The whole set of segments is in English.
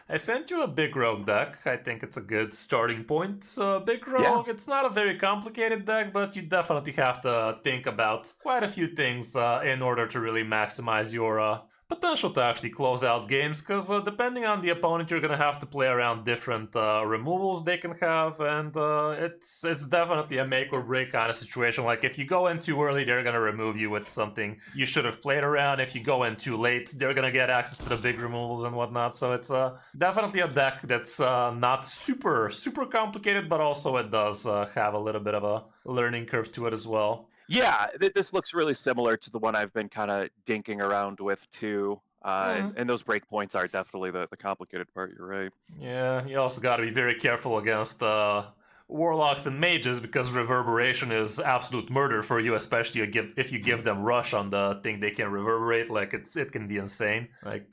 I sent you a Big Rogue deck. I think it's a good starting point. Big Yeah. Rogue, it's not a very complicated deck, but you definitely have to think about quite a few things in order to really maximize your potential to actually close out games, because depending on the opponent, you're gonna have to play around different removals they can have, and it's definitely a make or break kind of situation. Like if you go in too early, they're gonna remove you with something you should have played around. If you go in too late, they're gonna get access to the big removals and whatnot. So it's definitely a deck that's not super complicated, but also it does have a little bit of a learning curve to it as well. Yeah, this looks really similar to the one I've been kind of dinking around with too. And those breakpoints are definitely the complicated part, you're right. Yeah, you also got to be very careful against warlocks and mages, because reverberation is absolute murder for you, especially if you give them rush on the thing they can reverberate. Like it can be insane. Like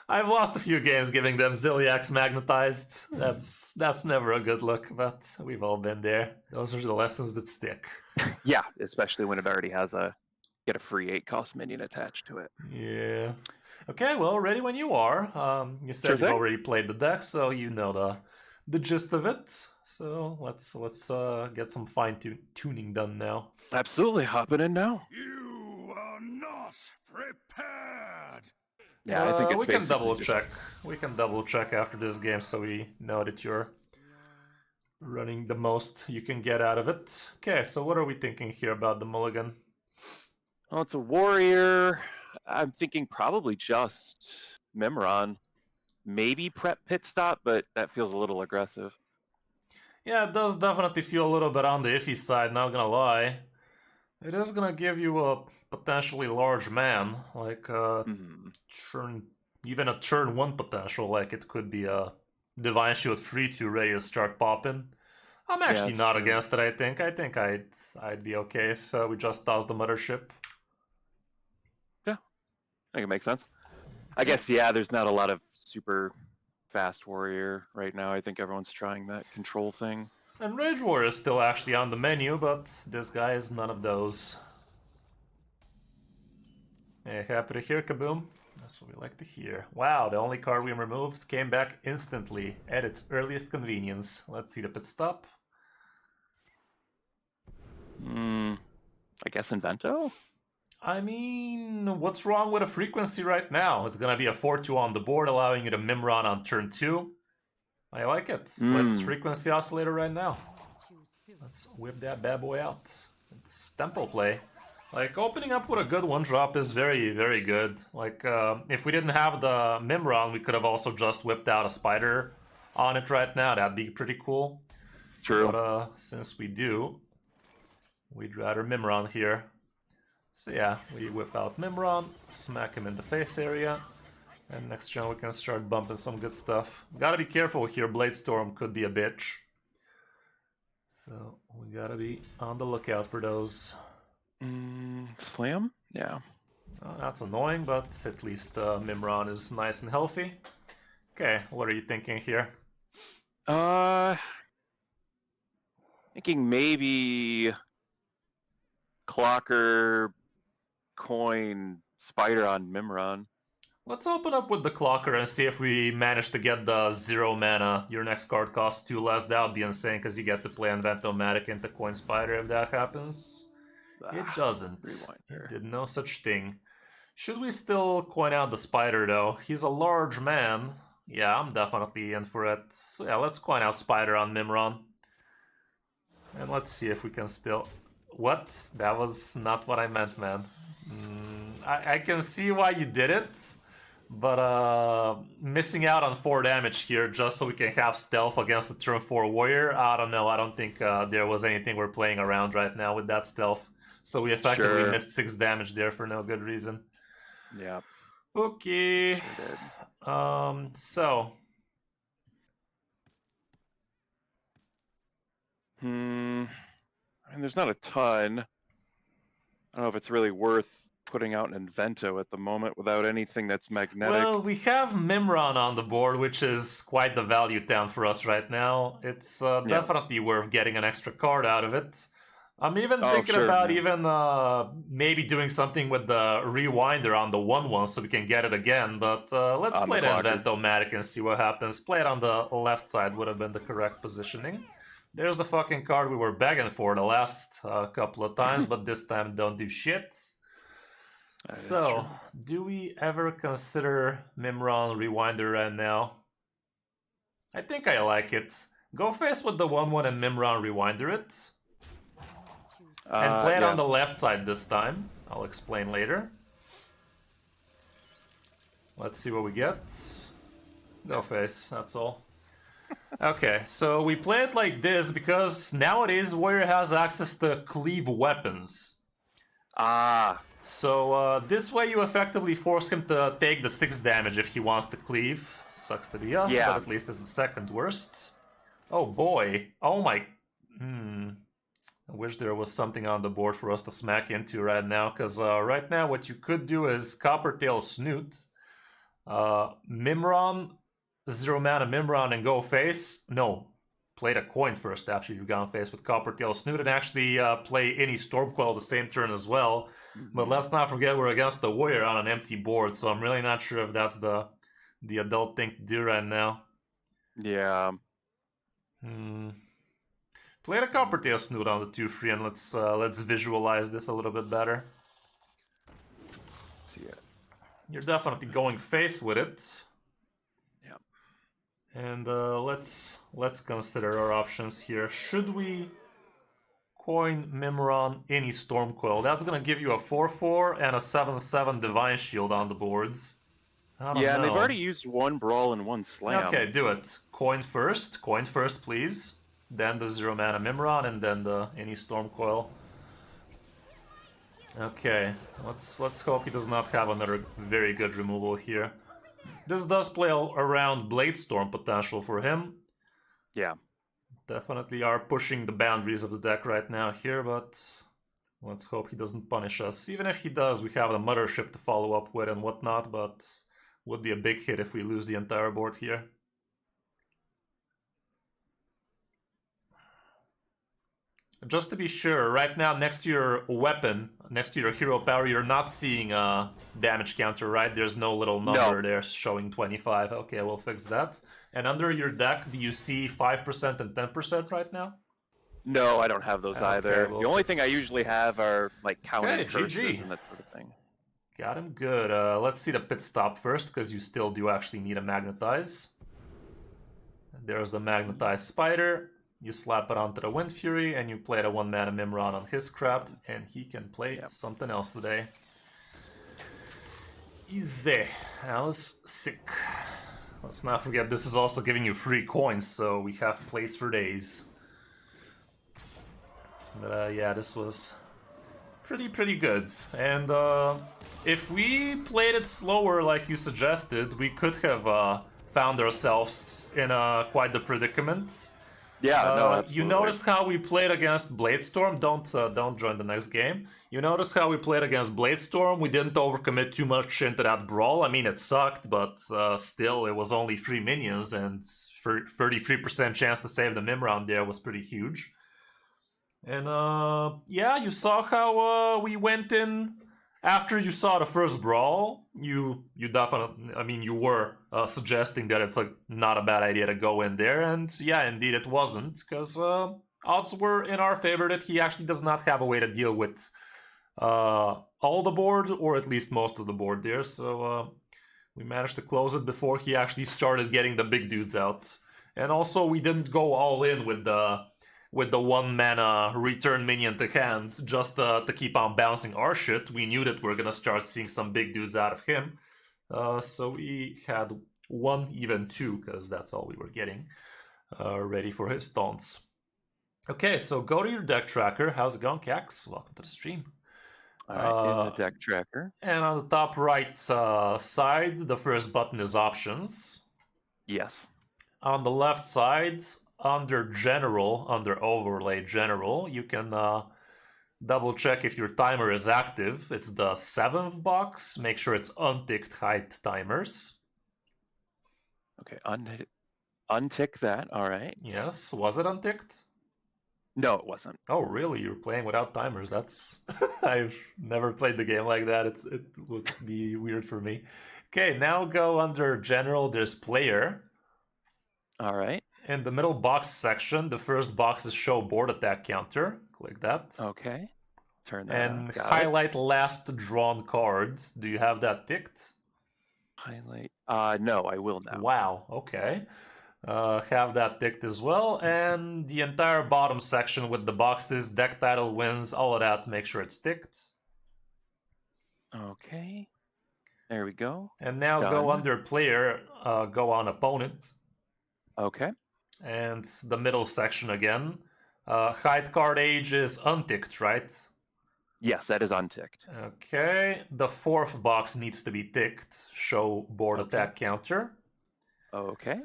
I've lost a few games giving them Ziliax magnetized. That's never a good look, but we've all been there. Those are the lessons that stick. Yeah, especially when it already has get a free 8-cost minion attached to it. Yeah. Okay, well, ready when you are. You said you've already played the deck, so you know the gist of it. So let's get some fine-tuning done now. Absolutely, hopping in now. You are not prepared. Yeah, I think it's we can double just... check. We can double check after this game, so we know that you're running the most you can get out of it. Okay, so what are we thinking here about the mulligan? Well, it's a warrior. I'm thinking probably just Mimron. Maybe prep pit stop, but that feels a little aggressive. Yeah, it does definitely feel a little bit on the iffy side, not gonna lie. It is gonna give you a potentially large man, like even a turn 1 potential, like it could be a Divine Shield 3-2 ready to start popping. I'm actually not against it, I think. I think I'd be okay if we just toss the mothership. Yeah, I think it makes sense. I guess, yeah, there's not a lot of super fast warrior right now. I think everyone's trying that control thing. And Rage Warrior is still actually on the menu, but this guy is none of those. Hey, happy to hear, Kaboom? That's what we like to hear. Wow, the only card we removed came back instantly at its earliest convenience. Let's see the pit stop. I guess Invento? I mean, what's wrong with a frequency right now? It's gonna be a 4-2 on the board, allowing you to Mimron on turn 2. I like it. Let's frequency oscillator right now. Let's whip that bad boy out. It's tempo play. Like, opening up with a good 1-drop is very, very good. Like, if we didn't have the Mimron, we could have also just whipped out a spider on it right now. That'd be pretty cool. True. But since we do, we'd rather Mimron here. So yeah, we whip out Mimron, smack him in the face area, and next turn we can start bumping some good stuff. Gotta be careful here, Bladestorm could be a bitch. So we gotta be on the lookout for those. Slam? Yeah. That's annoying, but at least Mimron is nice and healthy. Okay, what are you thinking here? Thinking maybe Clocker, Coin, Spider on Mimron. Let's open up with the Clocker and see if we manage to get the 0 mana. Your next card costs 2 less. That would be insane, because you get to play Inventomatic into Coin Spider if that happens. It doesn't. It did no such thing. Should we still coin out the Spider, though? He's a large man. Yeah, I'm definitely in for it. So yeah, let's coin out Spider on Mimron. And let's see if we can still... What? That was not what I meant, man. I can see why you did it, but missing out on 4 damage here just so we can have stealth against the turn 4 warrior, I don't know. I don't think there was anything we're playing around right now with that stealth. So we effectively missed 6 damage there for no good reason. Yeah. Okay. Sure so... I mean, there's not a ton. I don't know if it's really worth putting out an Invento at the moment without anything that's magnetic. Well, we have Mimron on the board, which is quite the value town for us right now. It's definitely worth getting an extra card out of it. I'm even thinking about maybe doing something with the rewinder on the 1-1 so we can get it again, but let's play the Inventomatic and see what happens. Play it on the left side would have been the correct positioning. There's the fucking card we were begging for the last couple of times, but this time don't do shit. So, do we ever consider Mimron Rewinder right now? I think I like it. Go face with the 1-1 and Mimron Rewinder it. And play it on the left side this time. I'll explain later. Let's see what we get. Go face, that's all. Okay, so we play it like this because nowadays Warrior has access to cleave weapons. So this way you effectively force him to take the 6 damage if he wants to cleave. Sucks to be us, but at least it's the second worst. Oh boy. Oh my... I wish there was something on the board for us to smack into right now, because right now what you could do is Coppertail Snoot, Mimron, 0 mana Mimron and go face. No, play the coin first after you've gone face with Coppertail Snoot and actually play any Stormcoil the same turn as well. But let's not forget we're against the Warrior on an empty board, so I'm really not sure if that's the adult thing to do right now. Yeah. Play the Coppertail Snoot on the 2-3 and let's visualize this a little bit better. You're definitely going face with it. Yeah. And let's consider our options here. Should we coin Mimron any Stormcoil? That's gonna give you a 4/4 and a 7/7 Divine Shield on the boards. Yeah, and they've already used 1 Brawl and 1 Slam. Okay, do it. Coin first, please. Then the 0 mana Mimron, and then the any Stormcoil. Okay, let's hope he does not have another very good removal here. This does play around Bladestorm potential for him. Yeah. Definitely are pushing the boundaries of the deck right now here, but let's hope he doesn't punish us. Even if he does, we have the Mothership to follow up with and whatnot, but would be a big hit if we lose the entire board here. Just to be sure, right now next to your weapon, next to your hero power, you're not seeing a damage counter, right? There's no little number there showing 25. Okay, we'll fix that. And under your deck, do you see 5% and 10% right now? No, I don't have those either. We'll the only thing I usually have are like counting curses GG. and that sort of thing. Got him, good. Let's see the pit stop first, because you still do actually need a Magnetize. There's the Magnetized Spider. You slap it onto the Wind Fury, and you play the 1 mana Mimron on his crap, and he can play something else today. Easy. That was sick. Let's not forget, this is also giving you free coins, so we have plays for days. But yeah, this was pretty good. And if we played it slower like you suggested, we could have found ourselves in quite the predicament. Yeah, no, absolutely. You noticed how we played against Bladestorm? Don't join the next game. You noticed how we played against Bladestorm? We didn't overcommit too much into that brawl. I mean, it sucked, but still, it was only 3 minions, and 33% chance to save the Mimron there was pretty huge. And yeah, you saw how we went in. After you saw the first brawl, you definitely, I mean, you were suggesting that it's not a bad idea to go in there, and yeah, indeed it wasn't, because odds were in our favor that he actually does not have a way to deal with all the board, or at least most of the board there, so we managed to close it before he actually started getting the big dudes out. And also, we didn't go all in with the 1 mana return minion to hand just to keep on bouncing our shit. We knew that we're gonna start seeing some big dudes out of him. So we had 1, even 2, because that's all we were getting, ready for his taunts. Okay, so go to your deck tracker. How's it going, Cax? Welcome to the stream. Alright, in the deck tracker. And on the top right side, the first button is Options. Yes. On the left side, under General, under Overlay General, you can double check if your timer is active. It's the 7th box. Make sure it's unticked hide timers. Okay, untick that, alright. Yes, was it unticked? No, it wasn't. Oh, really? You're playing without timers? That's... I've never played the game like that. It would be weird for me. Okay, now go under General. There's Player. All right. In the middle box section, the first box is Show Board Attack Counter. Click that. Okay. Turn that on. And Got highlight last drawn cards. Do you have that ticked? Highlight. No, I will now. Wow, okay. Have that ticked as well. And the entire bottom section with the boxes, deck title, wins, all of that, make sure it's ticked. Okay. There we go. And now Done. go under Player, go on Opponent. Okay. And the middle section again. Hide card age is unticked, right? Yes, that is unticked. Okay. The fourth box needs to be ticked. Show board attack counter. Okay.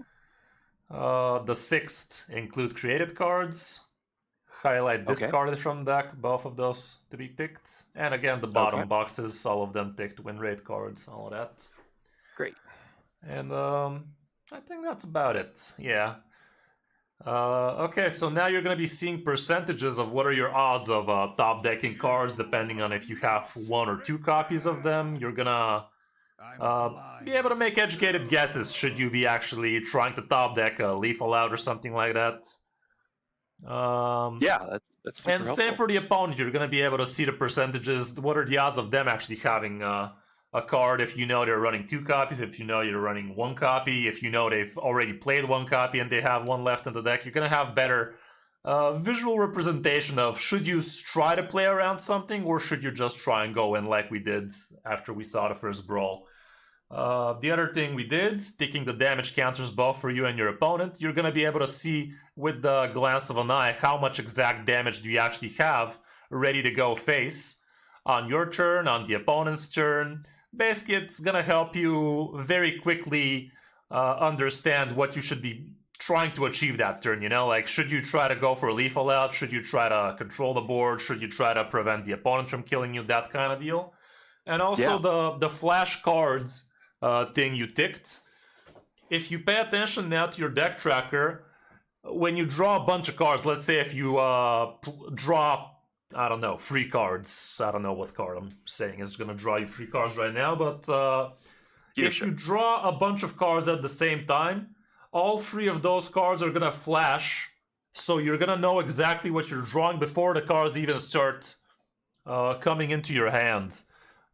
The sixth, include created cards. Highlight discarded from deck, both of those to be ticked. And again, the bottom boxes, all of them ticked. Win rate cards, all of that. Great. And I think that's about it. Yeah. Okay, so now you're going to be seeing percentages of what are your odds of top decking cards, depending on if you have 1 or 2 copies of them. You're going to be able to make educated guesses should you be actually trying to top deck a Lethal Out or something like that. Yeah, that's super and helpful. same for the opponent. You're going to be able to see the percentages. What are the odds of them actually having a card if you know they're running 2 copies, if you know you're running 1 copy, if you know they've already played 1 copy and they have 1 left in the deck. You're going to have better visual representation of should you try to play around something or should you just try and go in like we did after we saw the first brawl. The other thing we did, taking the damage counters both for you and your opponent, you're going to be able to see with the glance of an eye how much exact damage do you actually have ready to go face on your turn, on the opponent's turn. Basically, it's going to help you very quickly understand what you should be trying to achieve that turn, you know? Like, should you try to go for a Lethal Out? Should you try to control the board? Should you try to prevent the opponent from killing you? That kind of deal. And also the flash cards thing you ticked. If you pay attention now to your deck tracker, when you draw a bunch of cards, let's say if you draw, I don't know, 3 cards. I don't know what card I'm saying is going to draw you 3 cards right now, but if you draw a bunch of cards at the same time, all 3 of those cards are going to flash, so you're going to know exactly what you're drawing before the cards even start coming into your hand.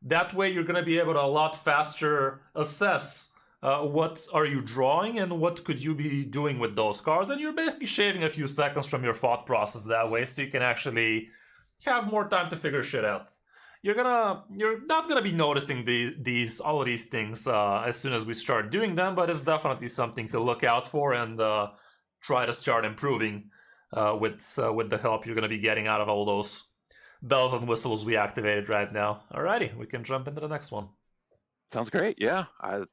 That way you're going to be able to a lot faster assess what are you drawing and what could you be doing with those cards, and you're basically shaving a few seconds from your thought process that way, so you can actually have more time to figure shit out. You're not gonna be noticing all of these things as soon as we start doing them, but it's definitely something to look out for and try to start improving with the help you're gonna be getting out of all those bells and whistles we activated right now. Alrighty, we can jump into the next one. Sounds great. Yeah, I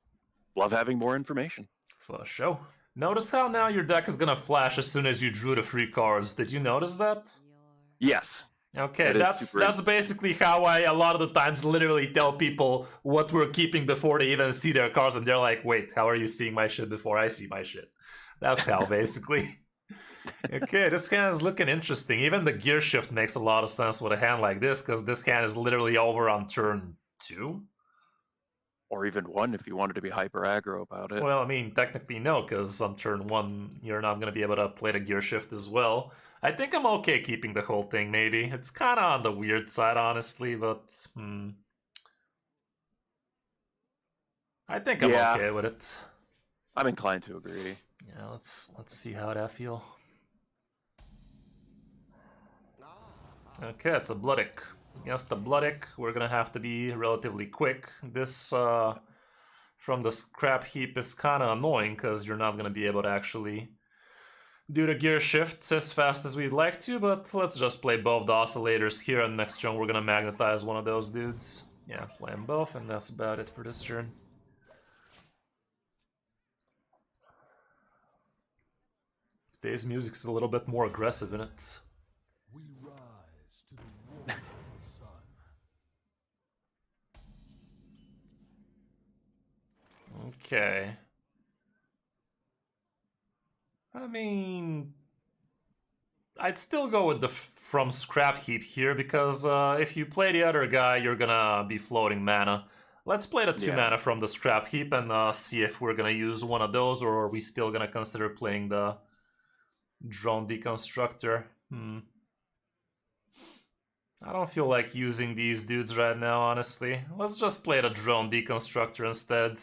love having more information. For sure. Notice how now your deck is gonna flash as soon as you drew the 3 cards. Did you notice that? Yes. Okay, that's basically how I a lot of the times literally tell people what we're keeping before they even see their cards, and they're like, wait, how are you seeing my shit before I see my shit? That's how, basically. Okay, this hand is looking interesting. Even the gear shift makes a lot of sense with a hand like this, because this hand is literally over on turn 2. Or even 1 if you wanted to be hyper aggro about it. Well, I mean, technically no, because on turn 1 you're not going to be able to play the gear shift as well. I think I'm okay keeping the whole thing, maybe. It's kind of on the weird side, honestly, but I think I'm okay with it. I'm inclined to agree. Yeah, let's see how that feel. Okay, it's a Bloodic. Against the Bloodic, we're gonna have to be relatively quick. This from the scrap heap is kind of annoying because you're not gonna be able to actually do the gear shift as fast as we'd like to, but let's just play both the oscillators here, and next turn we're gonna magnetize one of those dudes. Yeah, play them both, and that's about it for this turn. Today's music's a little bit more aggressive in it. We rise to the warmth of the sun. Okay. I mean, I'd still go with the from scrap heap here, because if you play the other guy, you're gonna be floating mana. Let's play the 2 mana from the scrap heap and see if we're gonna use one of those, or are we still gonna consider playing the drone deconstructor. I don't feel like using these dudes right now, honestly. Let's just play the drone deconstructor instead.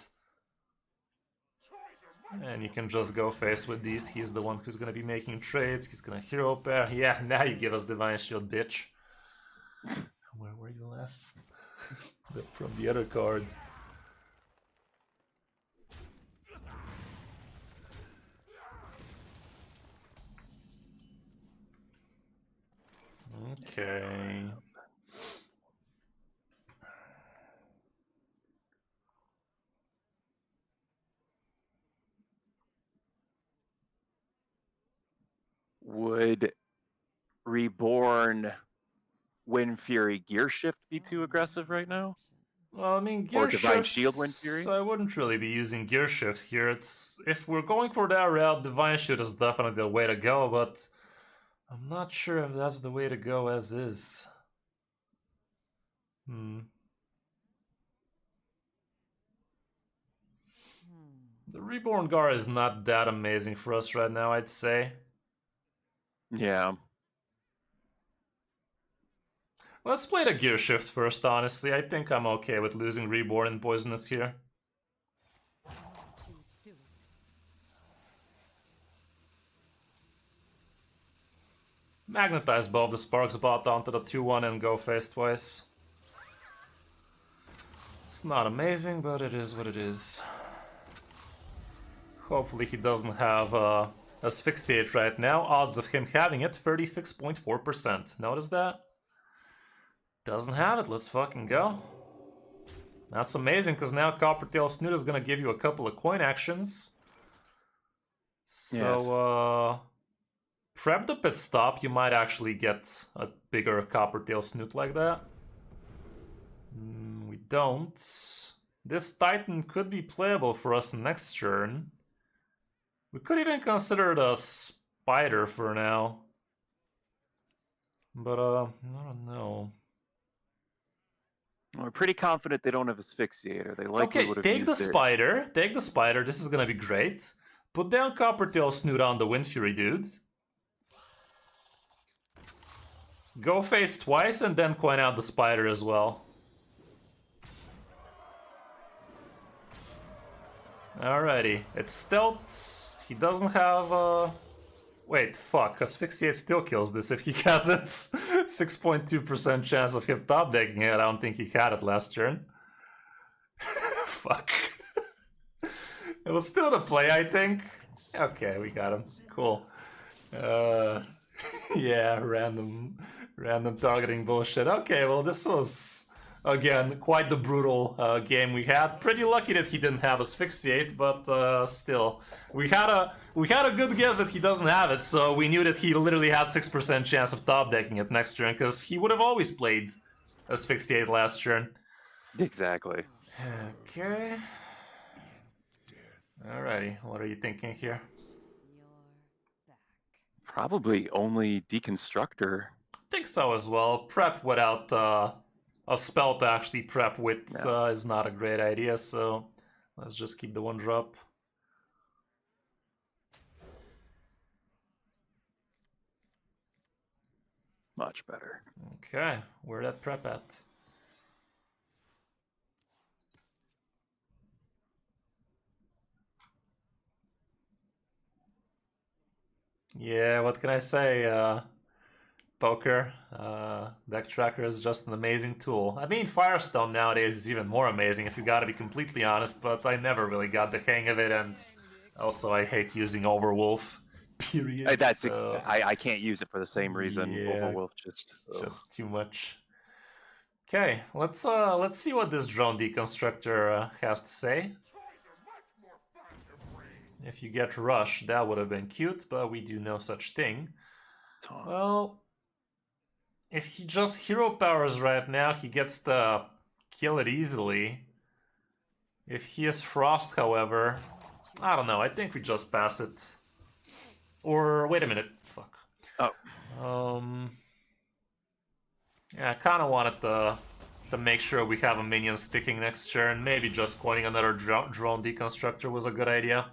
And you can just go face with these. He's the one who's gonna be making trades. He's gonna hero pair. Yeah, now you give us Divine Shield, bitch. Where were you last? From the other cards. Okay. Would Reborn Wind Fury Gear Shift be too aggressive right now? Well, I mean, Gear Or Divine Shift, Shield Wind Fury? I wouldn't really be using Gear Shift here. It's if we're going for that route, Divine Shield is definitely the way to go, but I'm not sure if that's the way to go as is. The Reborn Gar is not that amazing for us right now, I'd say. Yeah. Let's play the Gear Shift first, honestly. I think I'm okay with losing Reborn and Poisonous here. Magnetize both the Sparks bot onto the 2-1 and go face twice. It's not amazing, but it is what it is. Hopefully he doesn't have Asphyxiate right now. Odds of him having it, 36.4%. Notice that? Doesn't have it, let's fucking go. That's amazing, because now Coppertail Snoot is gonna give you a couple of coin actions. So, prep the pit stop, you might actually get a bigger Coppertail Snoot like that. We don't. This Titan could be playable for us next turn. We could even consider the Spider for now. But, I don't know. We're pretty confident they don't have Asphyxiator. They likely would have take used the it. Spider. Take the Spider. This is gonna be great. Put down Coppertail Snoot on the Wind Fury dude. Go face twice and then coin out the Spider as well. Alrighty. It's Stealth. He doesn't have Wait, fuck. Asphyxiate still kills this if he has it. 6.2% chance of him top decking it. I don't think he had it last turn. Fuck. It was still the play, I think. Okay, we got him. Cool. Yeah, random targeting bullshit. Okay, well, this was, again, quite the brutal game we had. Pretty lucky that he didn't have Asphyxiate, but still. We had a good guess that he doesn't have it, so we knew that he literally had 6% chance of top decking it next turn, because he would have always played Asphyxiate last turn. Exactly. Okay. Alrighty, what are you thinking here? Probably only Deconstructor. I think so as well. Prep without a spell to actually prep with is not a great idea, so let's just keep the 1-drop. Much better. Okay, where that prep at? Yeah, what can I say? Poker, Deck Tracker is just an amazing tool. I mean, Firestone nowadays is even more amazing, if you gotta be completely honest, but I never really got the hang of it, and also I hate using Overwolf, period. I can't use it for the same reason. Yeah, Overwolf just too much. Okay, let's see what this drone deconstructor has to say. If you get Rush, that would have been cute, but we do no such thing. Well, if he just hero powers right now, he gets to kill it easily. If he has Frost, however, I don't know, I think we just pass it. Or, wait a minute, fuck. Oh. Yeah, I kind of wanted to make sure we have a minion sticking next turn. Maybe just coining another drone deconstructor was a good idea.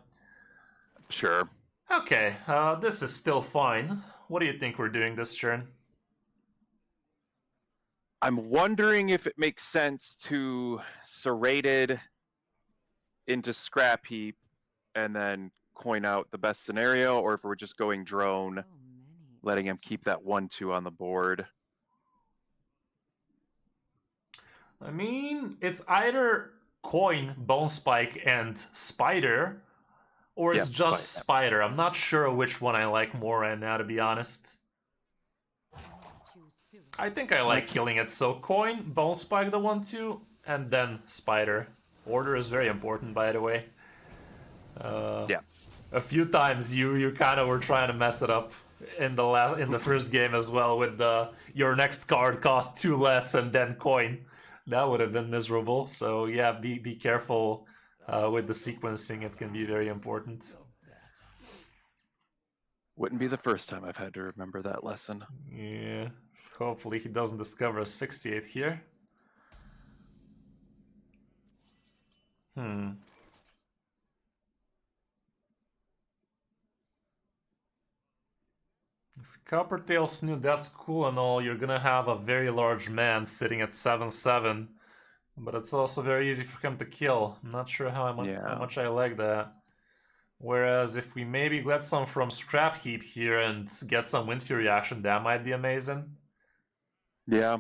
Sure. Okay, this is still fine. What do you think we're doing this turn? I'm wondering if it makes sense to serrated into scrap heap and then coin out the best scenario, or if we're just going drone, letting him keep that 1/2 on the board. I mean, it's either coin, bone spike, and spider, or it's Yep, just spider. I'm not sure which one I like more right now, to be honest. I think I like killing it. So coin, bone spike the 1/2, and then spider. Order is very important, by the way. Yeah. A few times you kind of were trying to mess it up in the first game as well with your next card costs 2 less and then coin. That would have been miserable. So yeah, be careful with the sequencing. It can be very important. Wouldn't be the first time I've had to remember that lesson. Yeah. Hopefully he doesn't discover asphyxiate here. If Coppertail Snoot, that's cool and all. You're gonna have a very large man sitting at 7/7, but it's also very easy for him to kill. I'm not sure how much I like that. Whereas if we maybe get some from Scrap Heap here and get some Wind Fury action, that might be amazing. Yeah.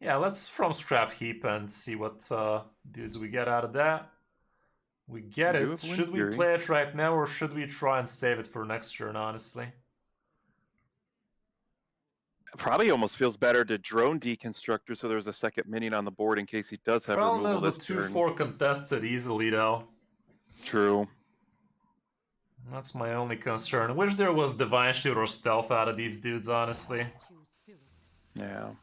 Yeah, let's from Scrap Heap and see what dudes we get out of that. We get it. Should we play it right now or should we try and save it for next turn, honestly? Probably almost feels better to drone deconstructor so there's a second minion on the board in case he does have Problem removal is this the turn. 2/4 contests it easily, though. True. That's my only concern. I wish there was Divine Shield or Stealth out of these dudes, honestly. Yeah.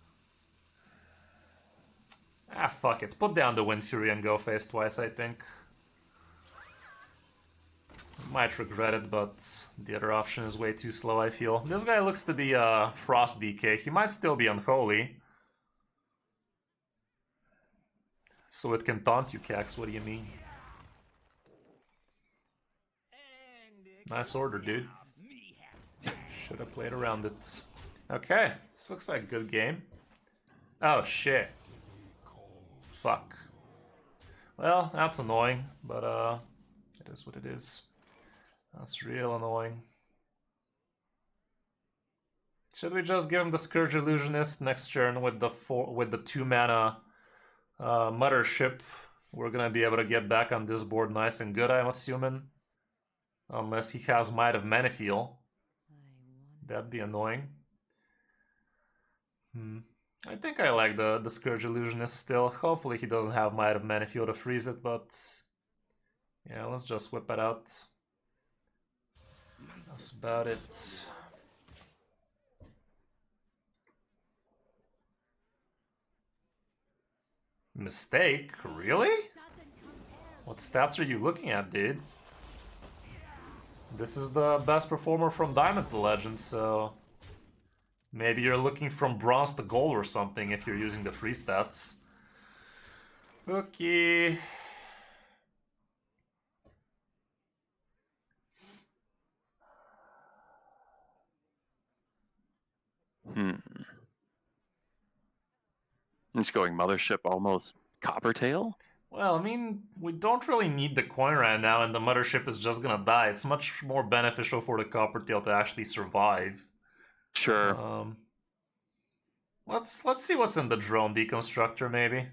Ah, fuck it. Put down the Wind Fury and go face twice, I think. Might regret it, but the other option is way too slow, I feel. This guy looks to be a Frost DK. He might still be Unholy. So it can taunt you, Cax. What do you mean? Nice order, dude. Should have played around it. Okay, this looks like a good game. Oh, shit. Fuck. Well, that's annoying, but it is what it is. That's real annoying. Should we just give him the Scourge Illusionist next turn with the 2 mana Mothership? We're gonna be able to get back on this board nice and good, I'm assuming. Unless he has Might of Manaphyl. That'd be annoying. I think I like the Scourge Illusionist still. Hopefully he doesn't have Might of Manaphyl to freeze it, but... yeah, let's just whip it out. That's about it. Mistake? Really? What stats are you looking at, dude? This is the best performer from Diamond to Legend, so... maybe you're looking from Bronze to Gold or something if you're using the free stats. Okay... I'm just going Mothership almost Coppertail? Well, I mean, we don't really need the coin right now and the Mothership is just gonna die. It's much more beneficial for the Coppertail to actually survive. Sure. Let's see what's in the drone deconstructor, maybe.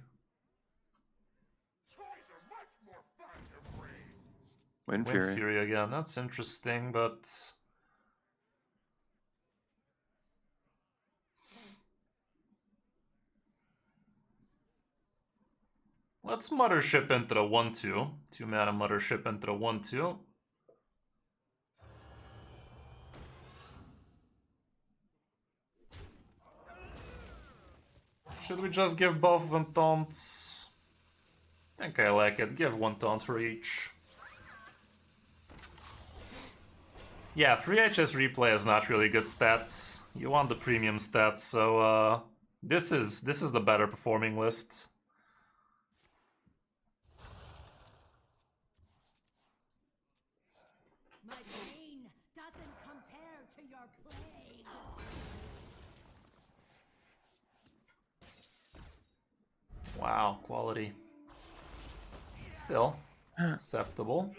Wind Fury again. That's interesting, but... let's Mothership into the 1/2. 2 mana Mothership into the 1/2. Should we just give both of them taunts? I think I like it. Give 1 taunt for each. Yeah, free HS replay is not really good stats. You want the premium stats, so this is the better performing list. My pain doesn't compare to your plague. Wow, quality. Still acceptable.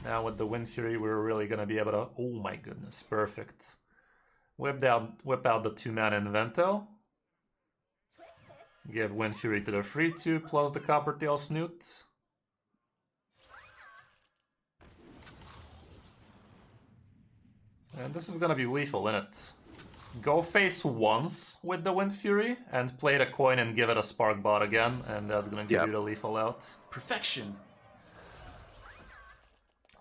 Now with the Wind Fury, we're really gonna be able to. Oh my goodness, perfect. Whip out the 2-mana Invento. Give Wind Fury to the 3/2 plus the Coppertail Snoot. And this is gonna be lethal, innit? Go face once with the Wind Fury and play the coin and give it a Spark Bot again, and that's gonna give you the lethal out. Perfection.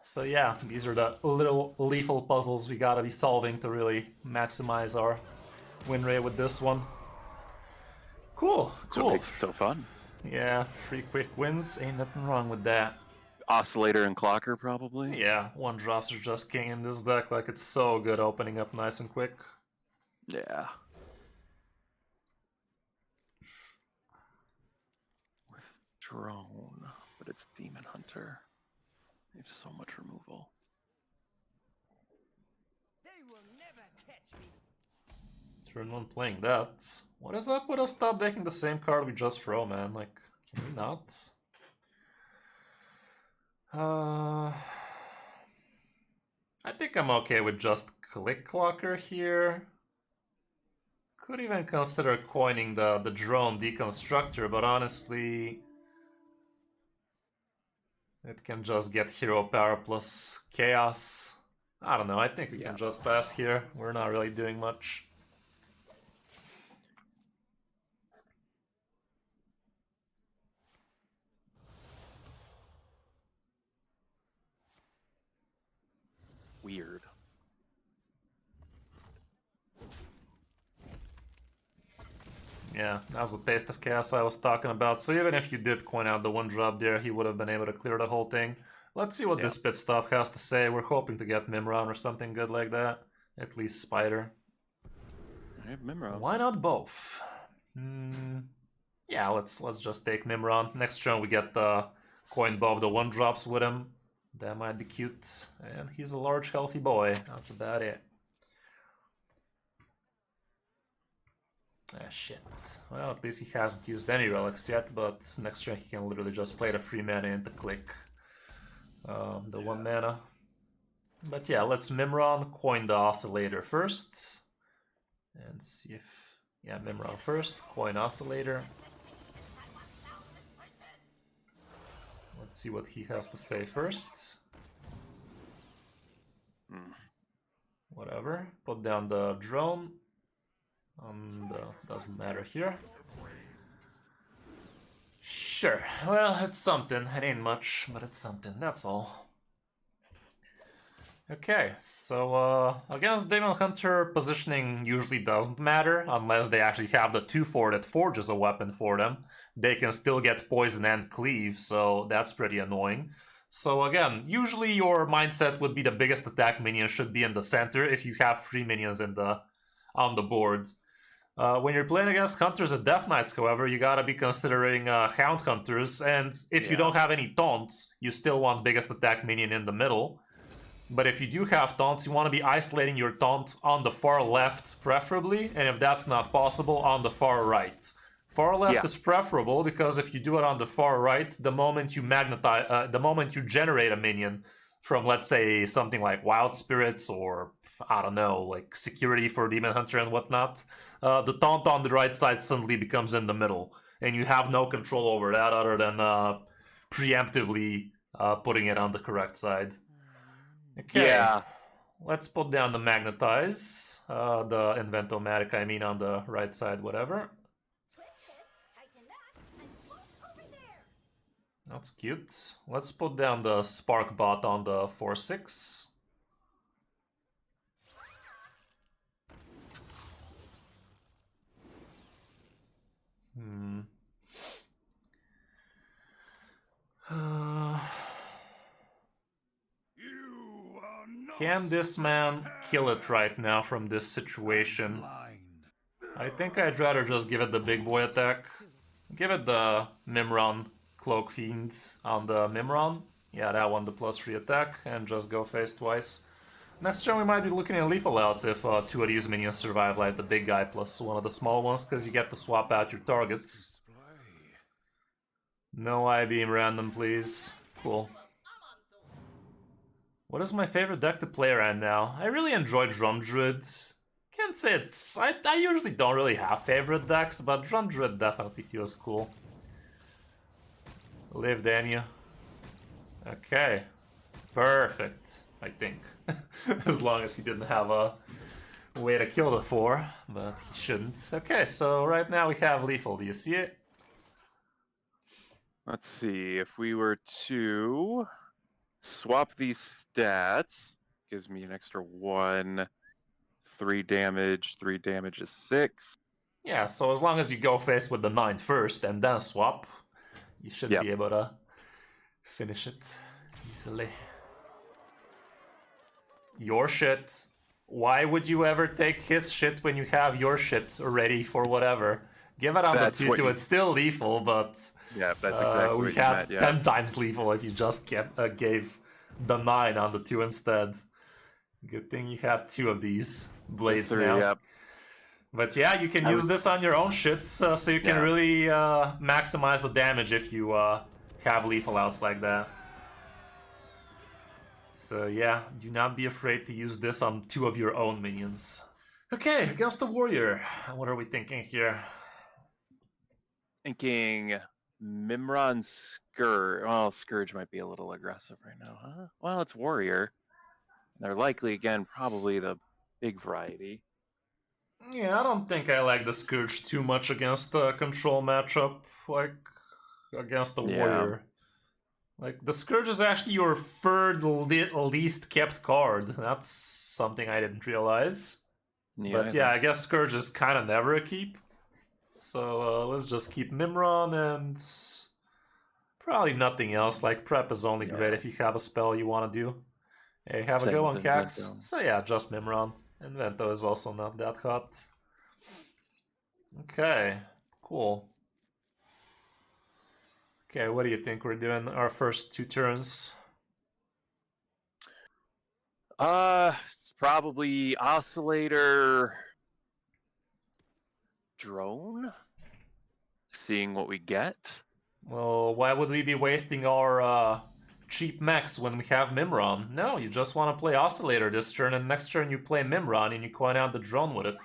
So yeah, these are the little lethal puzzles we gotta be solving to really maximize our win rate with this one. Cool, So it makes it so fun. Yeah, 3 quick wins, ain't nothing wrong with that. Oscillator and Clocker, probably. Yeah, 1-drops are just king in this deck, like it's so good opening up nice and quick. Yeah. With Drone, but it's Demon Hunter. They have so much removal. They will never catch me. Turn 1 playing that. What is up with us stop decking the same card we just throw, man? Like, can we not? I think I'm okay with just Click Clocker here. Could even consider coining the drone deconstructor, but honestly, it can just get hero power plus chaos. I don't know, I think we can just pass here. We're not really doing much. Weird. Yeah, that's the taste of chaos I was talking about. So even if you did coin out the 1-drop there, he would have been able to clear the whole thing. Let's see what this pit stuff has to say. We're hoping to get Mimron or something good like that. At least Spider. I have Mimron. Why not both? Yeah, let's just take Mimron. Next turn we get the coin both the 1-drops with him. That might be cute. And he's a large healthy boy. That's about it. Ah, shit. Well, at least he hasn't used any relics yet, but next turn he can literally just play the 3 mana into click. The 1 mana. But yeah, let's Mimron, coin the Oscillator first. And see if... Yeah, Mimron first, coin Oscillator. Let's see what he has to say first. Whatever. Put down the drone. And doesn't matter here. Sure. Well, it's something. It ain't much, but it's something. That's all. Okay, so against Demon Hunter, positioning usually doesn't matter unless they actually have the 2/4 that forges a weapon for them. They can still get poison and cleave, so that's pretty annoying. So again, usually your mindset would be the biggest attack minion should be in the center if you have 3 minions on the board. When you're playing against Hunters and Death Knights, however, you gotta be considering Hound Hunters, and if you don't have any taunts, you still want biggest attack minion in the middle. But if you do have taunts, you want to be isolating your taunt on the far left, preferably, and if that's not possible, on the far right. Far left is preferable because if you do it on the far right, the moment you magnetize, the moment you generate a minion from, let's say, something like Wild Spirits or I don't know, like Security for Demon Hunter and whatnot, the taunt on the right side suddenly becomes in the middle, and you have no control over that other than preemptively putting it on the correct side. Okay. Yeah. Let's put down the Magnetize, the Inventomatic, I mean, on the right side, whatever. That's cute. Let's put down the Spark Bot on the 4/6. You are not Can this man kill it right now from this situation? Blind. I think I'd rather just give it the big boy attack. Give it the Mimron Cloak Fiend on the Mimron. Yeah, that one, the +3 attack, and just go face twice. Next turn we might be looking at lethal outs if 2 of these minions survive, like the big guy plus one of the small ones, because you get to swap out your targets. No I-beam random, please. Cool. What is my favorite deck to play right now? I really enjoy Drum Druid. Can't say it's... I usually don't really have favorite decks, but Drum Druid definitely feels cool. Live, Daniel. Okay. Perfect, I think. As long as he didn't have a way to kill the 4, but he shouldn't. Okay, so right now we have lethal. Do you see it? Let's see, if we were to swap these stats, gives me an extra 1, 3 damage is 6. Yeah, so as long as you go face with the 9 first and then swap, you should be able to finish it easily. Your shit. Why would you ever take his shit when you have your shit ready for whatever? Give it on the 2-2, it's still lethal, but... Yeah, that's exactly we what you had meant, yeah. 10 times lethal if you just gave the 9 on the 2 instead. Good thing you had 2 of these blades 3, now. yep. But yeah, you can use this on your own shit, so you can really maximize the damage if you have lethal outs like that. So yeah, do not be afraid to use this on 2 of your own minions. Okay, against the warrior. What are we thinking here? Thinking Mimron Scourge. Well, Scourge might be a little aggressive right now, huh? Well, it's warrior. They're likely, again, probably the big variety. Yeah, I don't think I like the Scourge too much against the control matchup, like against the warrior. Like, the Scourge is actually your third least kept card. That's something I didn't realize. Yeah, But yeah, I guess Scourge is kind of never a keep. So let's just keep Mimron and probably nothing else. Like, prep is only great if you have a spell you want to do. Hey, have a go on Cax. So yeah, just Mimron. And Vento is also not that hot. Okay, cool. Okay, what do you think we're doing our first 2 turns? It's probably Oscillator, Drone, seeing what we get. Well, why would we be wasting our cheap mechs when we have Mimron? No, you just want to play Oscillator this turn, and next turn you play Mimron and you coin out the drone with it.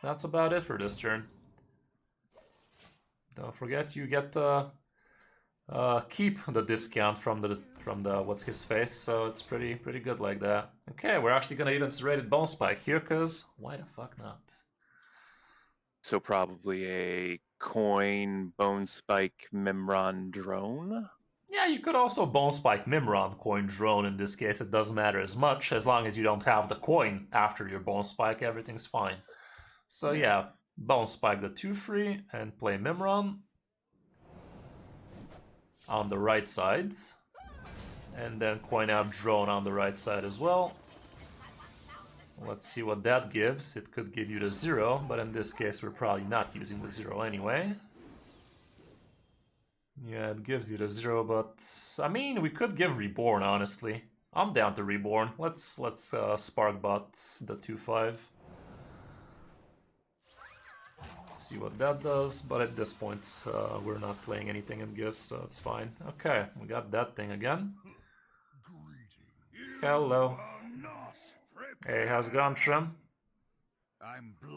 That's about it for this turn. Don't forget you get to keep the discount from the what's his face, so it's pretty good like that. Okay, we're actually gonna even serrated Bone Spike here, cause why the fuck not? So probably a coin, Bone Spike, Mimron, Drone. Yeah, you could also Bone Spike Mimron, coin drone. In this case, it doesn't matter as much as long as you don't have the coin after your Bone Spike. Everything's fine. So yeah, Bone Spike the 2/3 and play Mimron on the right side, and then coin out drone on the right side as well. Let's see what that gives. It could give you the 0, but in this case we're probably not using the 0 anyway. Yeah, it gives you the 0, but I mean, we could give Reborn, honestly. I'm down to Reborn. Let's Sparkbot the 2/5. See what that does, but at this point we're not playing anything in gifts, so it's fine. Okay, we got that thing again. Hello. Hey, how's it going, Trim?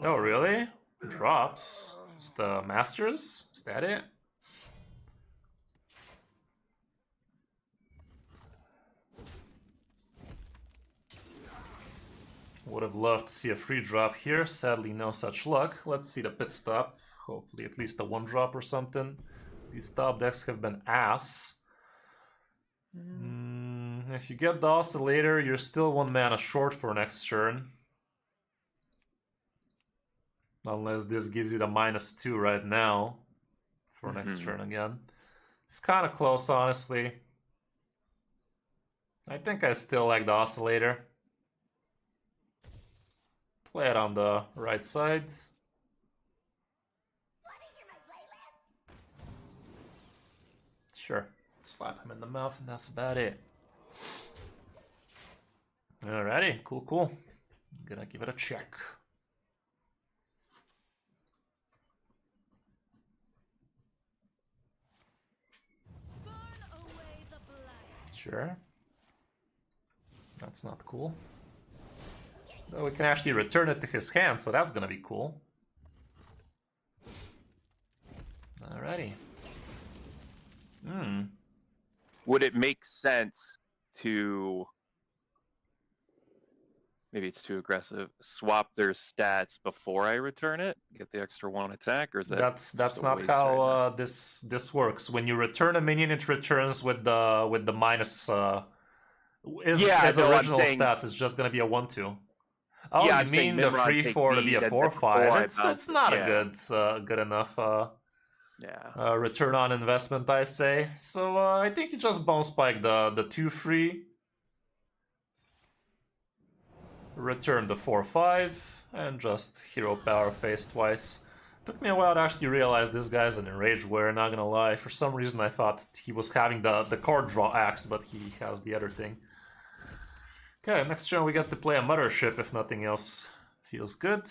Oh, really? Drops? It's the Masters? Is that it? Would have loved to see a free drop here. Sadly, no such luck. Let's see the pit stop. Hopefully at least a 1-drop or something. These top decks have been ass. If you get the Oscillator, you're still 1 mana short for next turn. Unless this gives you the -2 right now for next turn again. It's kind of close, honestly. I think I still like the Oscillator. Play it on the right side. Sure. Slap him in the mouth and that's about it. Alrighty, cool, cool. Gonna give it a check. Burn away the blight. Sure. That's not cool. Though we can actually return it to his hand, so that's gonna be cool. Alrighty. Would it make sense to, maybe it's too aggressive, swap their stats before I return it, get the extra 1 attack, or is that That's just a not waste how right now? this works. When you return a minion, it returns with the minus his Yeah, no, I'm original saying- stats is just gonna be a 1/2. Oh, Yeah, you I'm saying mean the Nimrod free take 4 to be these a and 4/5? before I It's bounce it, not yeah. a good enough Yeah. return on investment, I say. So I think you just bone spike the 2 free, return the 4/5, and just hero power phase twice. Took me a while to actually realize this guy's an enraged warrior, not gonna lie. For some reason I thought he was having the card draw axe, but he has the other thing. Okay, next turn we get to play a mothership if nothing else feels good.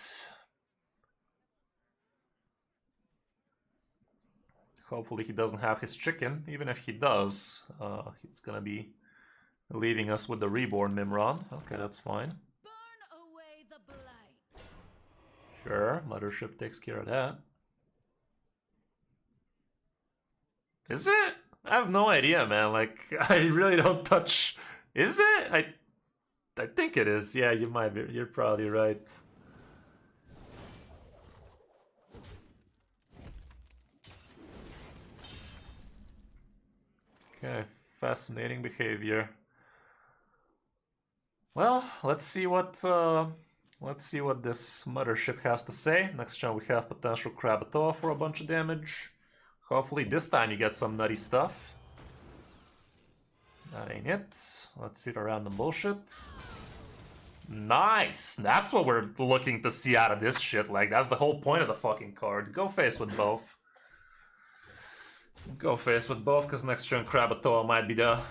Hopefully he doesn't have his chicken. Even if he does, he's gonna be leaving us with the reborn Mimron. Okay, that's fine. Burn away the blight. Sure, mothership takes care of that. Is it? I have no idea, man. Like, I really don't touch. Is it? I think it is. Yeah, you might be. You're probably right. Okay, fascinating behavior. Well, let's see what this mothership has to say. Next turn we have potential Krabatoa for a bunch of damage. Hopefully this time you get some nutty stuff. That ain't it. Let's see the random bullshit. Nice! That's what we're looking to see out of this shit. Like, that's the whole point of the fucking card. Go face with both. Go face with both, because next turn Krabatoa might be the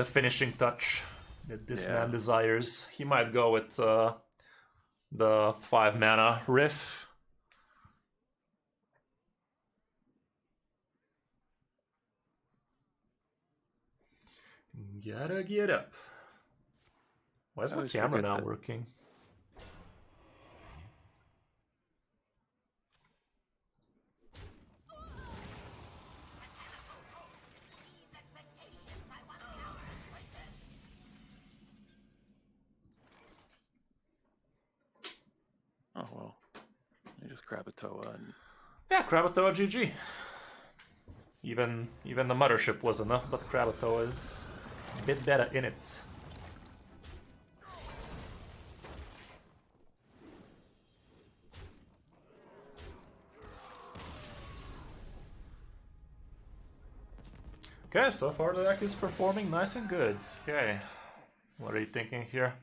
finishing touch that this man desires. He might go with the 5 mana Riff. Gotta get up. Why is my camera not working? Oh well. I just Krabatoa and Yeah, Krabatoa GG. Even the mothership was enough, but Krabatoa is a bit better in it. Okay, so far the deck is performing nice and good. Okay, what are you thinking here?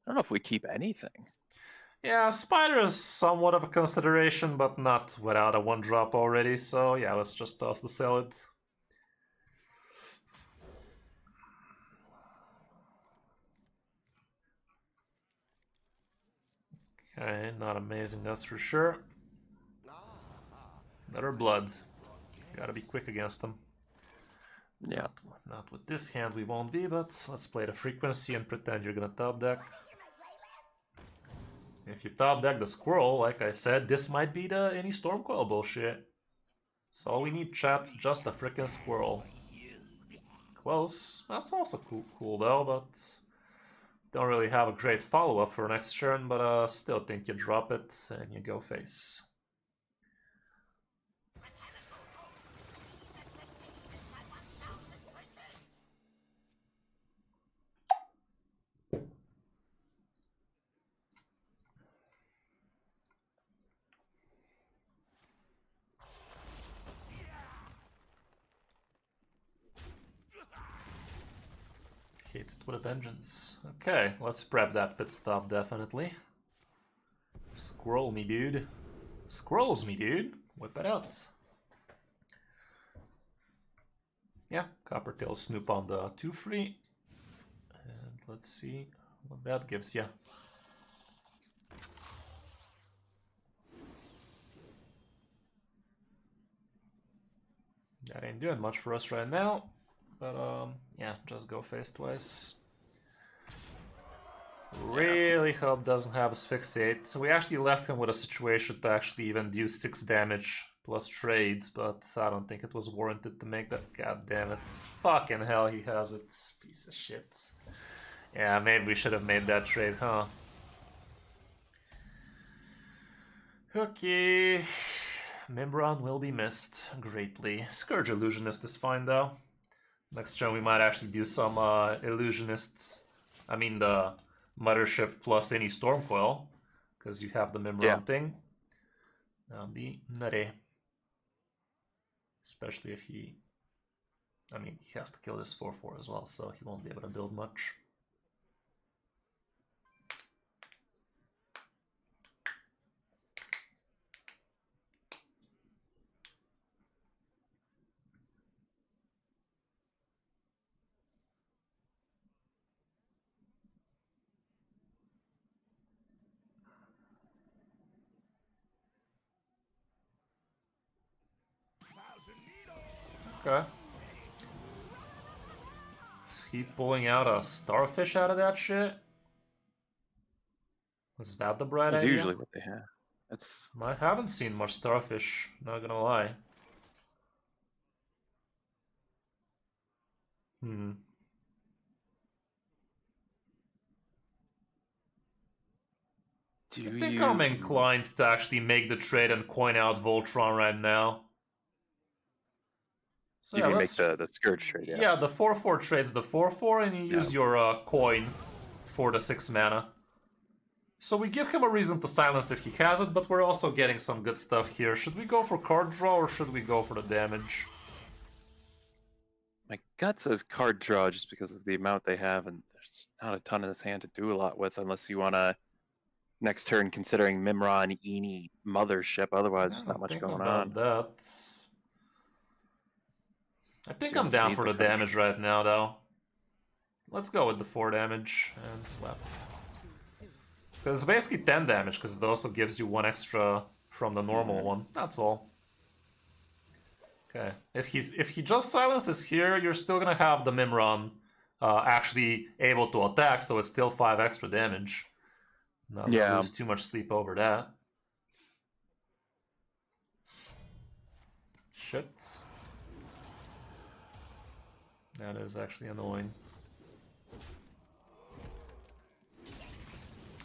I don't know if we keep anything. Yeah, Spider is somewhat of a consideration, but not without a 1-drop already, so yeah, let's just toss the salad. Okay, not amazing, that's for sure. Another blood. Gotta be quick against them. Yeah. Not with this hand we won't be, but let's play the frequency and pretend you're gonna top deck. If you top deck the squirrel, like I said, this might be the any Stormcoil bullshit. So all we need, chat, just a frickin' squirrel. Close. That's also cool though, but don't really have a great follow-up for next turn, but still think you drop it and you go face. Hates it with a vengeance. Okay, let's prep that pit stop definitely. Squirrel me, dude. Squirrels me, dude. Whip it out. Yeah, Coppertail Snoop on the 2-free. And let's see what that gives you. That ain't doing much for us right now. But yeah, just go face twice. Really hope doesn't have asphyxiate. So we actually left him with a situation to actually even do 6 damage plus trade, but I don't think it was warranted to make that. God damn it. Fucking hell, he has it. Piece of shit. Yeah, maybe we should have made that trade, huh? Okay. Membron will be missed greatly. Scourge Illusionist is fine though. Next turn we might actually do some Illusionists. I mean the Mothership plus any Stormcoil, because you have the Membron thing. That'll be nutty. Especially if he... I mean, he has to kill this 4/4 as well, so he won't be able to build much. Okay. Is he pulling out a starfish out of that shit? Is that the bright That's idea? usually what they have. That's... I haven't seen much starfish, not gonna lie. I think I'm inclined to actually make the trade and coin out Voltron right now. So you yeah, can make let's... the Scourge trade, yeah. Yeah, the 4/4 trade's the 4/4, and you use your coin for the 6 mana. So we give him a reason to silence if he has it, but we're also getting some good stuff here. Should we go for card draw, or should we go for the damage? My gut says card draw just because of the amount they have, and there's not a ton in this hand to do a lot with unless you want to next turn considering Mimron, Eenie, Mothership. Otherwise, there's not much going on. That. I think You I'm almost down need for the the card. damage right now, though. Let's go with the 4 damage and slap. Because it's basically 10 damage, because it also gives you 1 extra from the normal one. That's all. Okay. If he just silences here, you're still gonna have the Mimron actually able to attack, so it's still 5 extra damage. Not gonna lose too much sleep over that. Shit. That is actually annoying.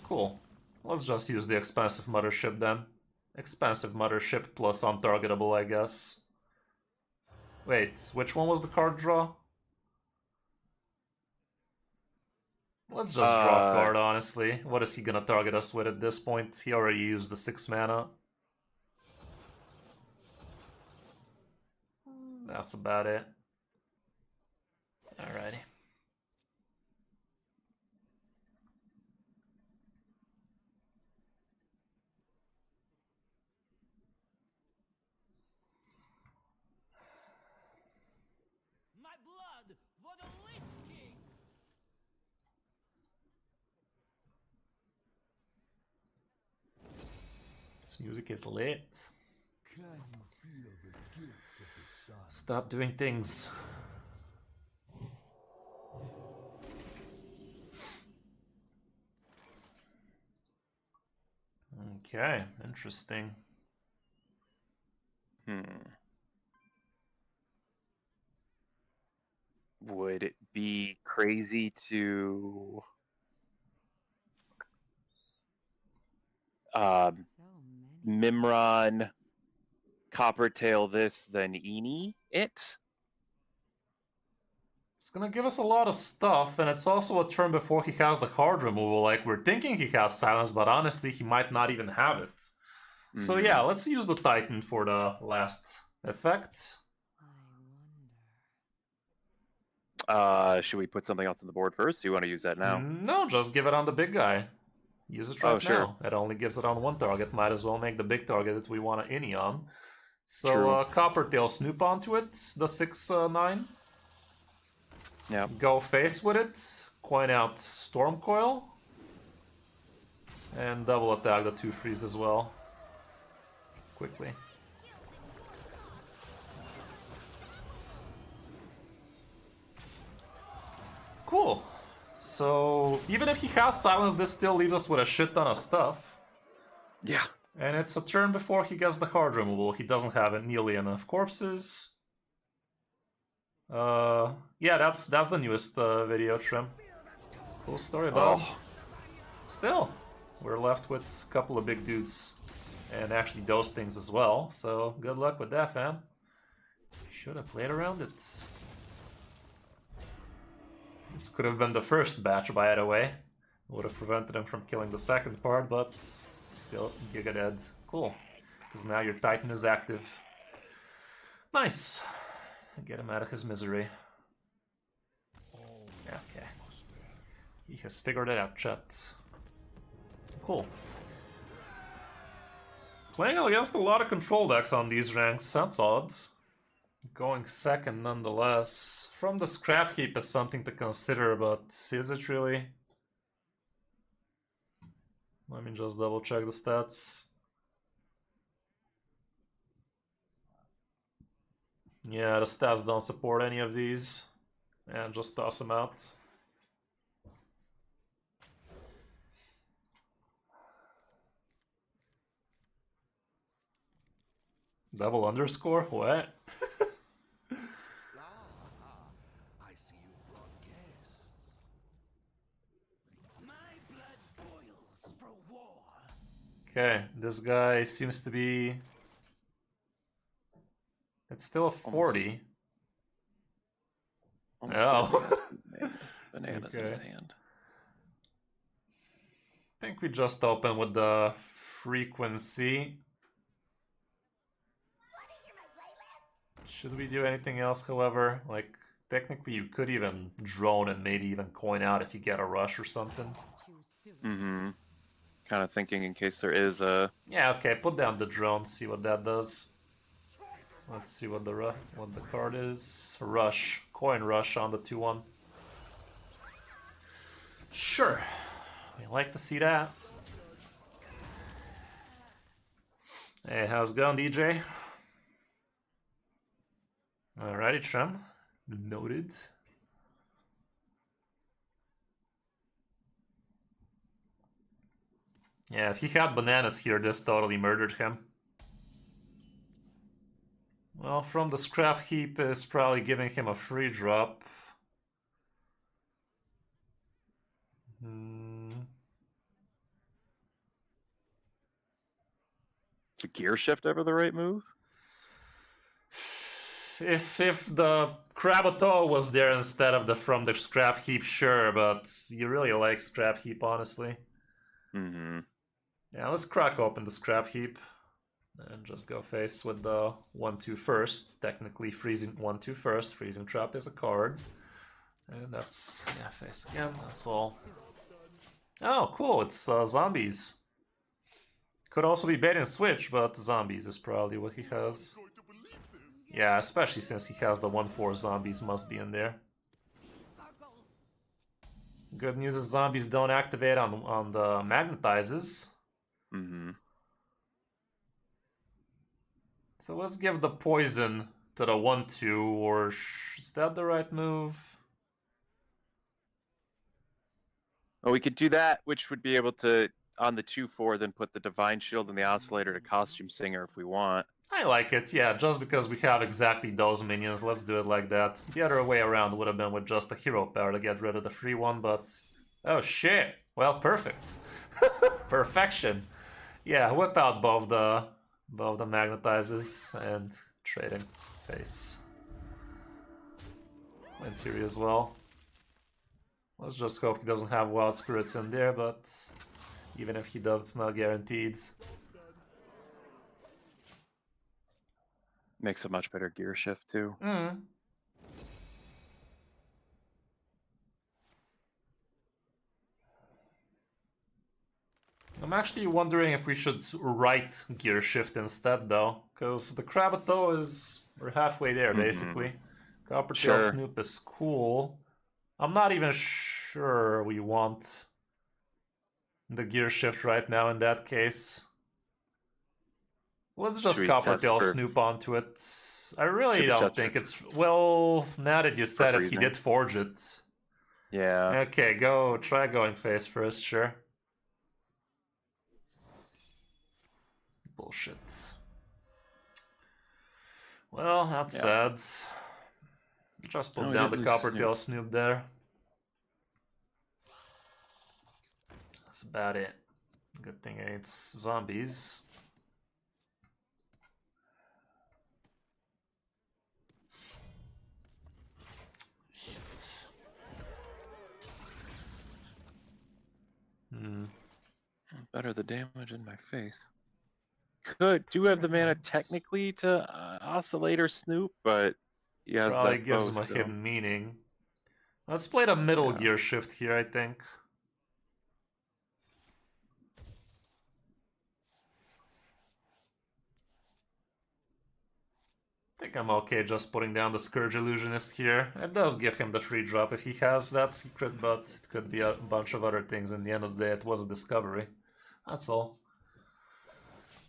Cool. Let's just use the expensive Mothership then. Expensive Mothership plus untargetable, I guess. Wait, which one was the card draw? Let's just draw a card, honestly. What is he gonna target us with at this point? He already used the 6 mana. That's about it. Alrighty. My blood for the Lich King! This music is lit. Can you feel the gift of the sun? Stop doing things. Okay, interesting. Would it be crazy to Mimron, Coppertail this, then Eenie it? It's gonna give us a lot of stuff, and it's also a turn before he has the card removal. Like, we're thinking he has silence, but honestly, he might not even have it. So yeah, let's use the Titan for the last effect. Should we put something else on the board first? Do you want to use that now? No, just give it on the big guy. Use it right Oh, sure. now. It only gives it on one target. Might as well make the big target that we want to innie on. So True. Coppertail snoop onto it, the 6/9. Yeah. Go face with it. Coin out Storm Coil. And double attack the 2 freeze as well. Quickly. Cool. So even if he has silence, this still leaves us with a shit ton of stuff. Yeah. And it's a turn before he gets the card removal. He doesn't have nearly enough corpses. Yeah, that's the newest video trim. Cool story though. Oh. Still, we're left with a couple of big dudes. And actually those things as well. So good luck with that, fam. Should have played around it. This could have been the first batch, by the way. Would have prevented him from killing the second part, but still, Giga dead. Cool. Because now your Titan is active. Nice. Get him out of his misery. Okay. He has figured it out, chat. Cool. Playing against a lot of control decks on these ranks, that's odd. Going second nonetheless. From the scrap heap is something to consider, but is it really? Let me just double check the stats. Yeah, the stats don't support any of these. And just toss them out. Double underscore? What? I see you've brought guests. My blood boils for war. Okay, this guy seems to be... It's still a 40. Almost Oh. bananas in his hand. I think we just open with the frequency. Should we do anything else, however? Like, technically you could even drone and maybe even coin out if you get a rush or something. Mm-hmm. Kind of thinking in case there is a... Yeah, okay, put down the drone, see what that does. Let's see what the card is. Rush. Coin rush on the 2/1. Sure. We like to see that. Hey, how's it going, DJ? Alrighty, Trem. Noted. Yeah, if he had bananas here, this totally murdered him. Well, from the scrap heap is probably giving him a free drop. Is a gear shift ever the right move? If the Krabatoa was there instead of from the scrap heap, sure, but you really like scrap heap, honestly. Mm-hmm. Yeah, let's crack open the scrap heap and just go face with the 1/2 first. Technically, freezing 1/2 first. Freezing trap is a card, and that's yeah, face again. That's all. Oh, cool! It's zombies. Could also be bait and switch, but zombies is probably what he has. Yeah, especially since he has the 1/4 zombies must be in there. Good news is zombies don't activate on the magnetizes. Mm-hmm. So let's give the poison to the 1/2, or is that the right move? Oh, we could do that, which would be able to, on the 2/4, then put the Divine Shield and the Oscillator to Costume Singer if we want. I like it, yeah, just because we have exactly those minions, let's do it like that. The other way around would have been with just a hero power to get rid of the free one, but... Oh shit! Well, perfect. Perfection. Yeah, whip out both the magnetizes and trading face. Wind Fury as well. Let's just hope he doesn't have Wild Spirits in there, but even if he does, it's not guaranteed. Makes a much better gear shift, too. I'm actually wondering if we should right gear shift instead, though, because the Krabito is... we're halfway there, basically. Coppertail Sure. Snoop is cool. I'm not even sure we want the gear shift right now in that case. Let's just Should we test Coppertail for- Snoop onto it. I Should really we don't test think for- it's... well, now that you said it, he freezing? did forge it. Yeah. Okay, try going face first, sure. Bullshit. Well, that's sad. Just put Oh, we down the did lose Coppertail Snoop there. That's about it. Good thing it's zombies. Shit. Better the damage in my face. Do have the mana technically to oscillate or snoop, but he has Probably that gives bow him a still. hidden meaning. Let's play the middle Yeah. gear shift here, I think. I think I'm okay just putting down the Scourge Illusionist here. It does give him the free drop if he has that secret, but it could be a bunch of other things. In the end of the day, it was a discovery. That's all.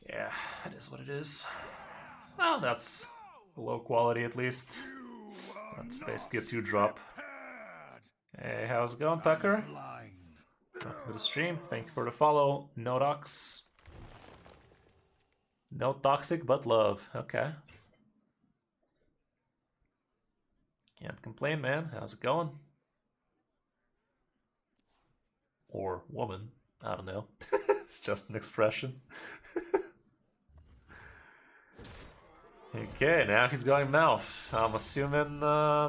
Yeah, it is what it is. Well, that's low quality at least. That's basically a 2-drop. Hey, how's it going, Tucker? Welcome to the stream. Thank you for the follow. No docs. No toxic, but love. Okay. Can't complain, man. How's it going? Or woman. I don't know. It's just an expression. Okay, now he's going mouth. I'm assuming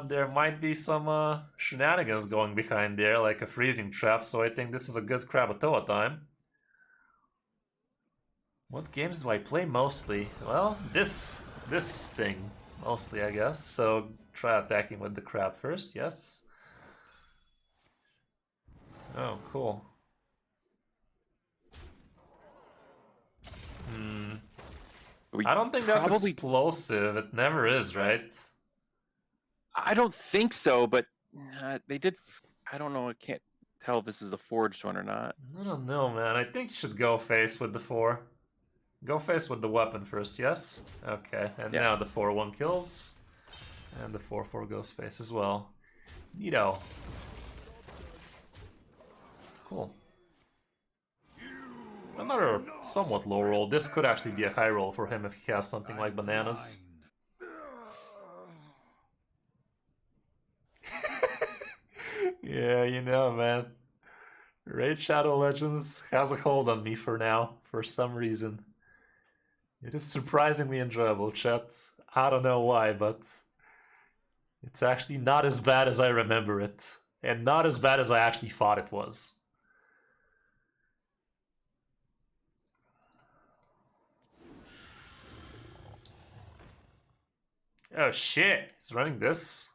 there might be some shenanigans going behind there, like a freezing trap, so I think this is a good Krabatoa time. What games do I play mostly? Well, this thing, mostly, I guess. So try attacking with the crab first, yes. Oh, cool. I don't think that's probably- explosive. It never is, right? I don't think so, but they did. I don't know. I can't tell if this is the forged one or not. I don't know, man. I think you should go face with the 4. Go face with the weapon first, yes? Okay, and Yeah. now the 4-1 kills. And the 4-4 goes face as well. Neato. Cool. Another somewhat low roll. This could actually be a high roll for him if he has something like bananas. Yeah, you know, man. Raid Shadow Legends has a hold on me for now, for some reason. It is surprisingly enjoyable, chat. I don't know why, but it's actually not as bad as I remember it. And not as bad as I actually thought it was. Oh shit, he's running this?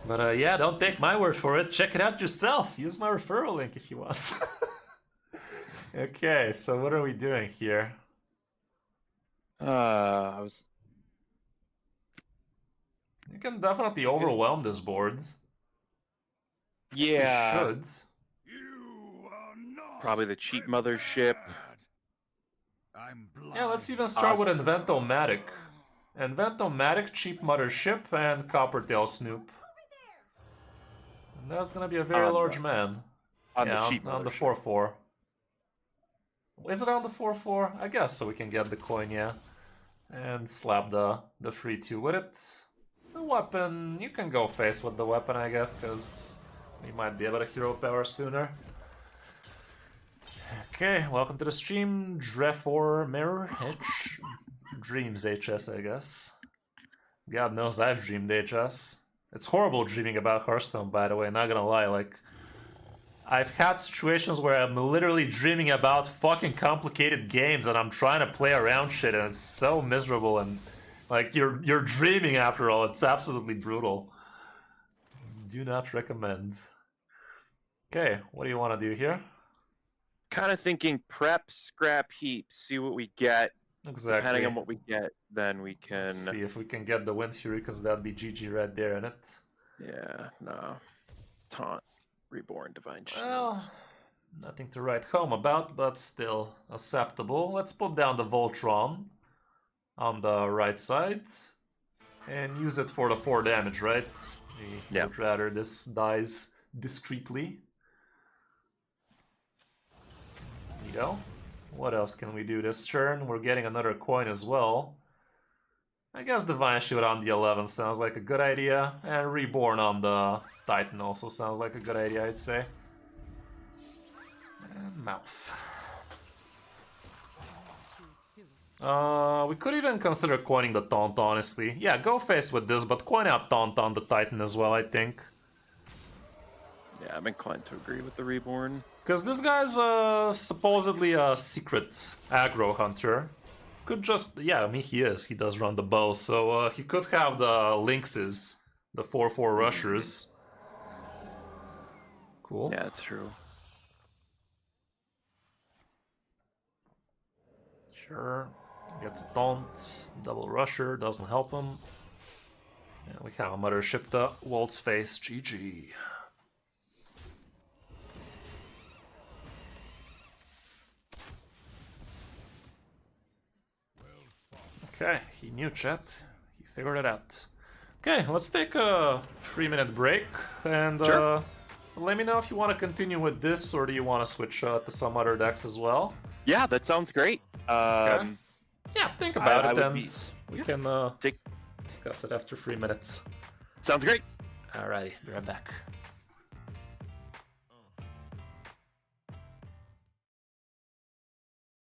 But yeah, don't take my word for it. Check it out yourself. Use my referral link if you want. Okay, so what are we doing here? I was. You can definitely overwhelm this board. Yeah. You should. Probably the cheap mothership. Yeah, let's even start with Inventomatic. Inventomatic, Cheap Mothership, and Coppertail Snoop. And that's gonna be a very On the- large man. On Yeah, the cheap on the mothership. 4-4. Is it on the 4-4? I guess so we can get the coin, yeah. And slap the 3-2 with it. The weapon, you can go face with the weapon, I guess, because we might be able to hero power sooner. Okay, welcome to the stream, Drefor Mirror H. Dreams HS, I guess. God knows I've dreamed HS. It's horrible dreaming about Hearthstone, by the way, not gonna lie, like... I've had situations where I'm literally dreaming about fucking complicated games and I'm trying to play around shit and it's so miserable and... Like, you're dreaming after all, it's absolutely brutal. Do not recommend. Okay, what do you want to do here? Kind of thinking prep, scrap heap, see what we get. Exactly. Depending on what we get, then we can... Let's see if we can get the Wind Fury, because that'd be GG right there, in it. Yeah, no. Taunt, Reborn, Divine Shields. Well, nothing to write home about, but still acceptable. Let's put down the Voltron on the right side and use it for the 4 damage, right? We would rather this dies discreetly. There you go. What else can we do this turn? We're getting another coin as well. I guess Divine Shield on the 11 sounds like a good idea, and Reborn on the Titan also sounds like a good idea, I'd say. And Mouth. We could even consider coining the Taunt, honestly. Yeah, go face with this, but coin out Taunt on the Titan as well, I think. Yeah, I'm inclined to agree with the Reborn. Because this guy's supposedly a secret aggro hunter. Could just, yeah, I mean he is, he does run the bow, so he could have the Lynxes, the 4/4 rushers. Cool. Yeah, that's true. Sure. Gets a taunt, double rusher, doesn't help him. And we have a Mothership the Waltz face, GG. Okay, he knew chat. He figured it out. Okay, let's take a 3-minute break and Sure. let me know if you want to continue with this or do you want to switch to some other decks as well. Yeah, that sounds great. Okay. Yeah, think about it and we can Take... discuss it after 3 minutes. Sounds great. Alright, be right back.